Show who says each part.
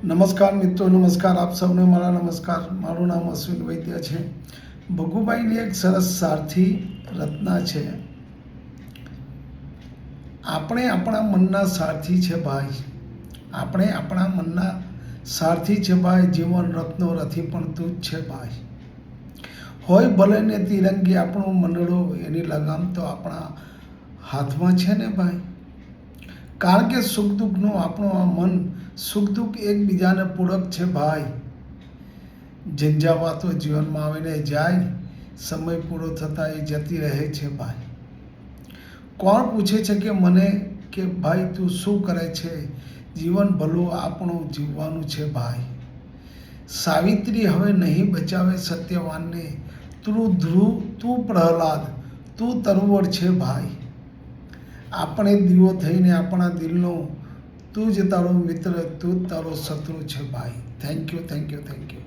Speaker 1: નમસ્કાર મિત્રો, નમસ્કાર. આપ સૌને મારા નમસ્કાર. મારું નામ અશ્વિન વૈદ્ય છે. ભગુભાઈની એક સરસ સારથી રચના છે. આપણે આપણા મનના સારથી છે ભાઈ. આપણે આપણા મનના સારથી છે ભાઈ. જીવન રથનો રથી પણ તું જ છે ભાઈ. હોય ભલે ને તિરંગી આપણું મંડળો, એની લગામ તો આપણા હાથમાં છે ને ભાઈ. કારણ કે સુખ દુઃખનું આપણું આ મન, સુખ દુઃખ એકબીજાને પૂરક છે ભાઈ. ઝંઝાવાતો જીવનમાં આવીને જાય, સમય પૂરો થતાં એ જતી રહે છે ભાઈ. કોણ પૂછે છે કે મને કે ભાઈ તું શું કરે છે? જીવન ભલું આપણું જીવવાનું છે ભાઈ. સાવિત્રી હવે નહીં બચાવે સત્યવાનને. તું ધ્રુવ, તું પ્રહલાદ, તું તરુવર છે ભાઈ. આપણે દીવો થઈને આપણા દિલનો, તું જ તારો મિત્ર, તું જ તારો શત્રુ છે ભાઈ. Thank you, thank you, thank you.